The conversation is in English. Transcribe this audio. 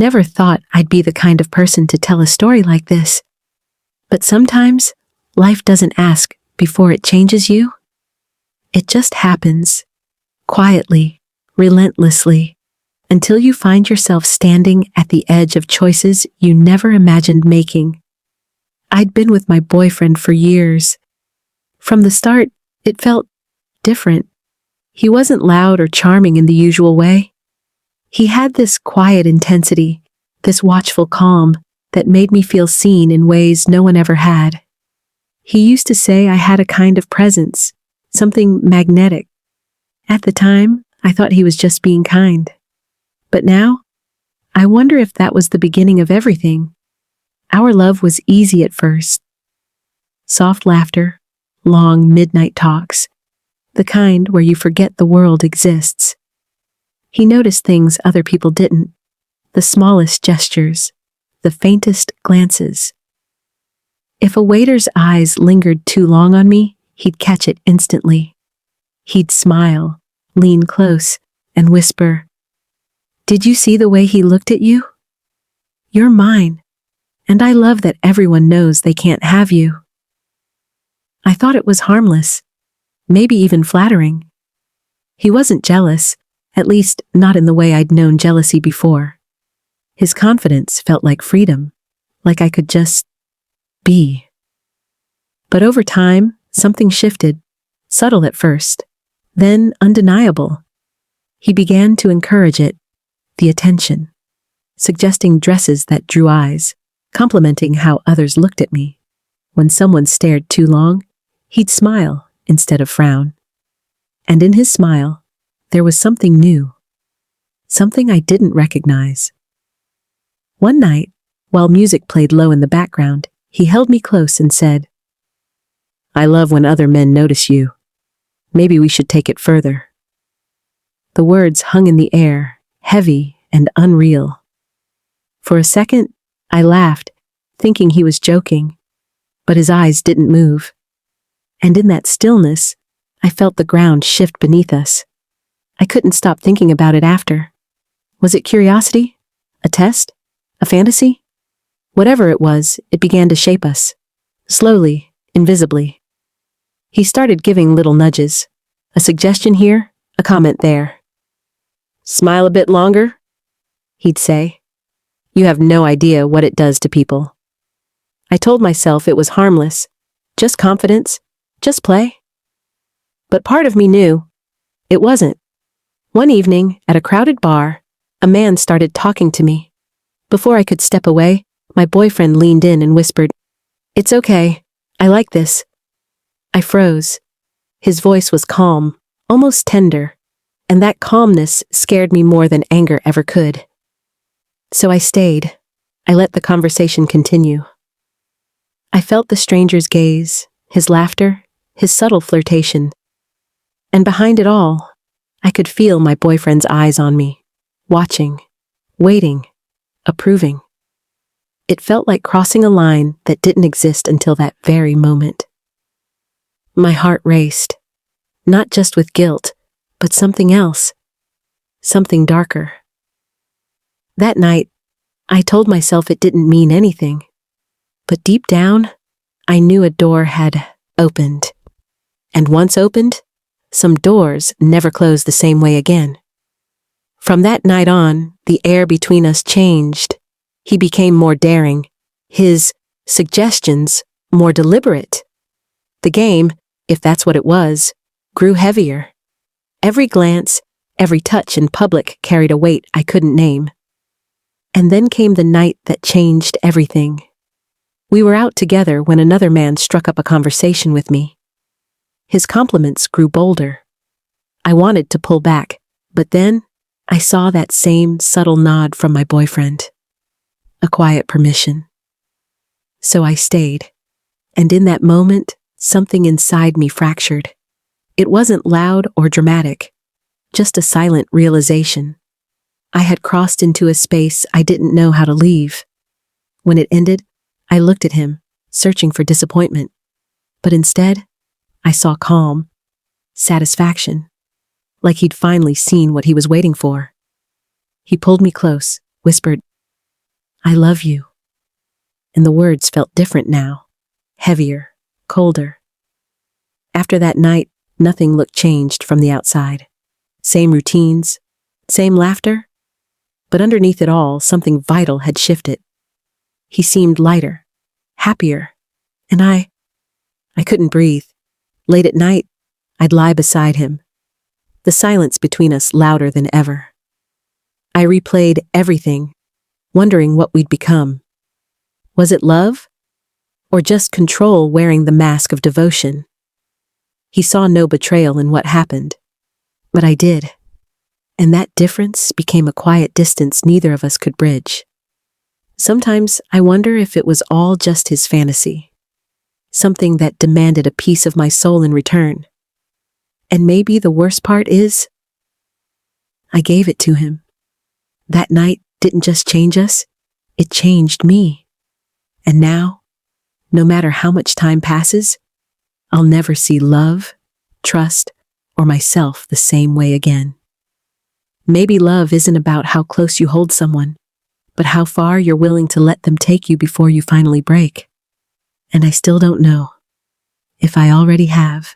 never thought I'd be the kind of person to tell a story like this. But sometimes, life doesn't ask before it changes you. It just happens, quietly, relentlessly, until you find yourself standing at the edge of choices you never imagined making. I'd been with my boyfriend for years. From the start, it felt different. He wasn't loud or charming in the usual way. He had this quiet intensity, this watchful calm that made me feel seen in ways no one ever had. He used to say I had a kind of presence, something magnetic. At the time, I thought he was just being kind. But now, I wonder if that was the beginning of everything. Our love was easy at first. Soft laughter, long midnight talks, the kind where you forget the world exists. He noticed things other people didn't, the smallest gestures, the faintest glances. If a waiter's eyes lingered too long on me, he'd catch it instantly. He'd smile, lean close, and whisper, "Did you see the way he looked at you? You're mine, and I love that everyone knows they can't have you." I thought it was harmless, maybe even flattering. He wasn't jealous, at least not in the way I'd known jealousy before. His confidence felt like freedom, like I could just be. But over time, something shifted, subtle at first, then undeniable. He began to encourage it, the attention, suggesting dresses that drew eyes, complimenting how others looked at me. When someone stared too long, he'd smile instead of frown. And in his smile, there was something new, something I didn't recognize. One night, while music played low in the background, he held me close and said, "I love when other men notice you. Maybe we should take it further." The words hung in the air, heavy and unreal. For a second, I laughed, thinking he was joking, but his eyes didn't move. And in that stillness, I felt the ground shift beneath us. I couldn't stop thinking about it after. Was it curiosity? A test? A fantasy? Whatever it was, it began to shape us. Slowly, invisibly. He started giving little nudges. A suggestion here, a comment there. "Smile a bit longer," he'd say. "You have no idea what it does to people." I told myself it was harmless, just confidence, just play. But part of me knew it wasn't. One evening, at a crowded bar, a man started talking to me. Before I could step away, my boyfriend leaned in and whispered, "It's okay, I like this." I froze. His voice was calm, almost tender, and that calmness scared me more than anger ever could. So I stayed. I let the conversation continue. I felt the stranger's gaze, his laughter, his subtle flirtation. And behind it all, I could feel my boyfriend's eyes on me, watching, waiting, approving. It felt like crossing a line that didn't exist until that very moment. My heart raced, not just with guilt, but something else, something darker. That night, I told myself it didn't mean anything, but deep down, I knew a door had opened. And once opened, some doors never closed the same way again. From that night on, the air between us changed. He became more daring, his suggestions more deliberate. The game, if that's what it was, grew heavier. Every glance, every touch in public carried a weight I couldn't name. And then came the night that changed everything. We were out together when another man struck up a conversation with me. His compliments grew bolder. I wanted to pull back, but then I saw that same subtle nod from my boyfriend. A quiet permission. So I stayed. And in that moment, something inside me fractured. It wasn't loud or dramatic, just a silent realization. I had crossed into a space I didn't know how to leave. When it ended, I looked at him, searching for disappointment. But instead, I saw calm, satisfaction, like he'd finally seen what he was waiting for. He pulled me close, whispered, I love you. And the words felt different now, heavier, colder. After that night, nothing looked changed from the outside. Same routines, same laughter, but underneath it all, something vital had shifted. He seemed lighter, happier, and I couldn't breathe. Late at night, I'd lie beside him, the silence between us louder than ever. I replayed everything, wondering what we'd become. Was it love? Or just control wearing the mask of devotion? He saw no betrayal in what happened, but I did. And that difference became a quiet distance neither of us could bridge. Sometimes I wonder if it was all just his fantasy, something that demanded a piece of my soul in return. And maybe the worst part is, I gave it to him. That night didn't just change us, it changed me. And now, no matter how much time passes, I'll never see love, trust, or myself the same way again. Maybe love isn't about how close you hold someone, but how far you're willing to let them take you before you finally break. And I still don't know if I already have.